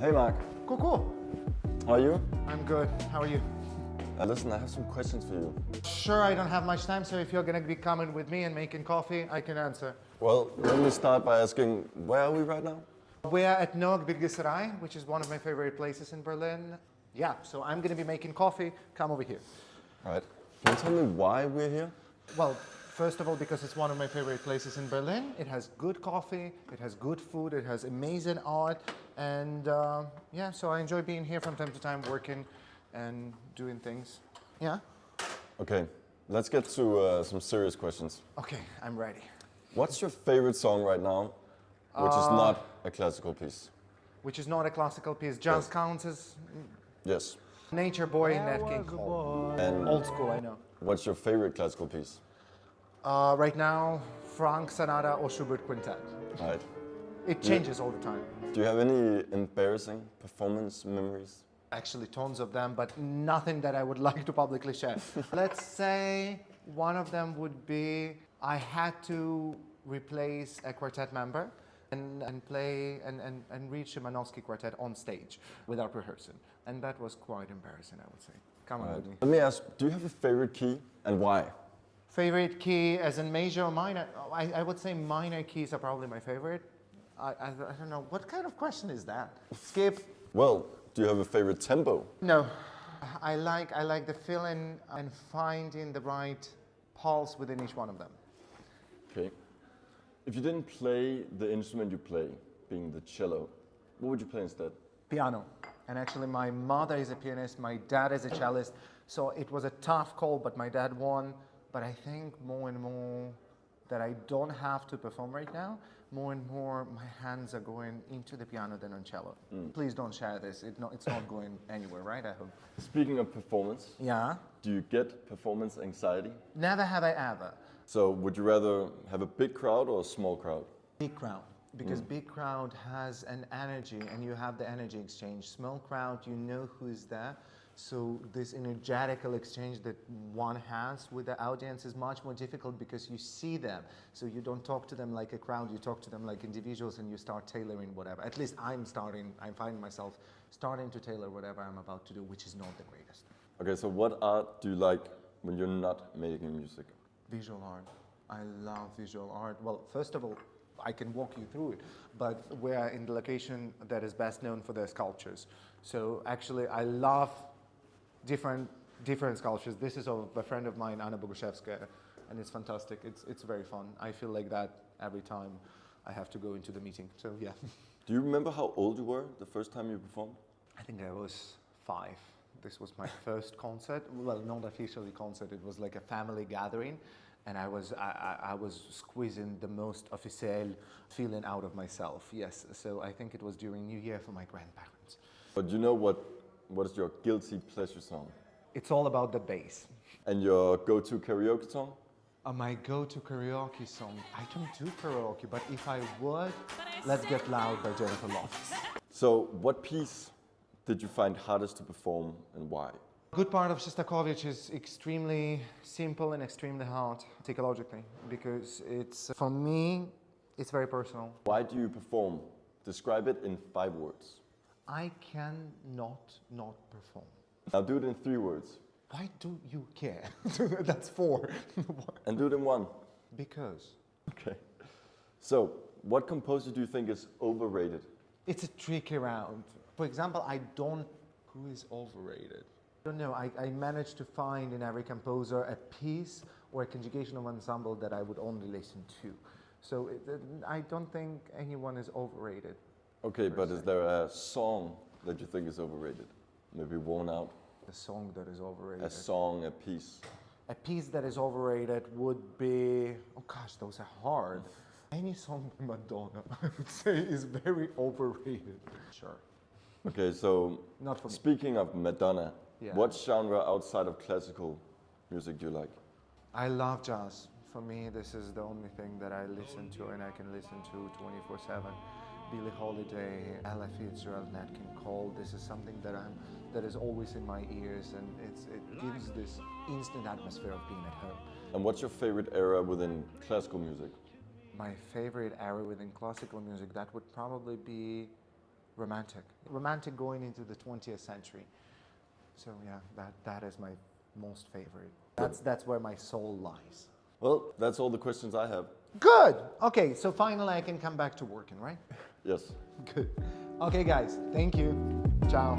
Hey Mark, Cool. how are you? I'm good. How are you? Listen, I have some questions for you. Sure, I don't have much time, so if you're gonna be coming with me and making coffee, I can answer. Well, let me start by asking, where are we right now? We're at Noack Bildgießerei, which is one of my favorite places in Berlin. Yeah, so I'm gonna be making coffee. Come over here. All right. Can you tell me why we're here? Well, first of all, because it's one of my favorite places in Berlin. It has good coffee, it has good food, it has amazing art, and yeah, so I enjoy being here from time to time, working and doing things. Yeah? Okay, let's get to some serious questions. Okay, I'm ready. What's your favorite song right now, which is not a classical piece? Which is not a classical piece. Jazz counts as Yes. Nature Boy in Nat King Cole. And Old school, I know. what's your favorite classical piece? Right now, Frank Sonata or Schubert Quintet. All right. It changes all the time. Do you have any embarrassing performance memories? Actually, tons of them, but nothing that I would like to publicly share. Let's say one of them would be I had to replace a quartet member and play and read Szymanowski quartet on stage without rehearsing. And that was quite embarrassing, I would say. Come on with me. Let me ask, do you have a favorite key and why? Favorite key as in major or minor? I would say minor keys are probably my favorite. I don't know. What kind of question is that? Skip? Well, do you have a favorite tempo? No. I like the feeling and finding the right pulse within each one of them. Okay. If you didn't play the instrument you play, being the cello, what would you play instead? Piano. And actually my mother is a pianist, my dad is a cellist, so it was a tough call, but my dad won. But I think more and more that I don't have to perform right now, more and more my hands are going into the piano than on cello. Please don't share this, it's not going anywhere, right? I hope. Speaking of performance, Yeah. do you get performance anxiety? Never have I ever. So would you rather have a big crowd or a small crowd? Big crowd, because big crowd has an energy and you have the energy exchange. Small crowd, you know who's there. So this energetical exchange that one has with the audience is much more difficult because you see them. So you don't talk to them like a crowd, you talk to them like individuals and you start tailoring whatever. At least I'm finding myself starting to tailor whatever I'm about to do, which is not the greatest. Okay, so what art do you like when you're not making music? Visual art. I love visual art. Well, first of all, I can walk you through it, but we're in the location that is best known for their sculptures. So actually, I love different sculptures. This is of a friend of mine, Anna Boguszewska, and it's fantastic. It's very fun. I feel like that every time I have to go into the meeting. So yeah. Do you remember how old you were the first time you performed? I think I was 5. This was my first concert. Well, not officially concert. It was like a family gathering, and I was squeezing the most officiel feeling out of myself. Yes. So I think it was during New Year for my grandparents. But you know what is your guilty pleasure song? It's all about the bass. And your go-to karaoke song? My go-to karaoke song. I don't do karaoke, but if I would, Let's Get Loud by Jennifer Lopez. So what piece did you find hardest to perform and why? Good part of Shostakovich is extremely simple and extremely hard psychologically because it's, for me, it's very personal. Why do you perform? Describe it in 5 words. I cannot not perform. Now do it in 3 words. Why do you care? That's 4. And do it in 1. Because. Okay. So, what composer do you think is overrated? It's a tricky round. For example, who is overrated? I don't know, I managed to find in every composer a piece or a conjugation of ensemble that I would only listen to. So I don't think anyone is overrated. Okay, but is there a song that you think is overrated? Maybe worn out? A song that is overrated. A song, a piece. A piece that is overrated would be, oh gosh, those are hard. Any song by Madonna, I would say, is very overrated. Sure. Okay, so Not for me. Speaking of Madonna, Yeah. what genre outside of classical music do you like? I love jazz. For me, this is the only thing that I listen to and I can listen to 24/7. Billie Holiday, Ella Fitzgerald, Nat King Cole. This is something that is always in my ears, and it gives this instant atmosphere of being at home. And what's your favorite era within classical music? My favorite era within classical music, that would probably be romantic. Romantic going into the 20th century. So yeah, that is my most favorite. That's where my soul lies. Well, that's all the questions I have. Good. Okay, so finally I can come back to working, right? Yes. Good. Okay, guys. Thank you. Ciao.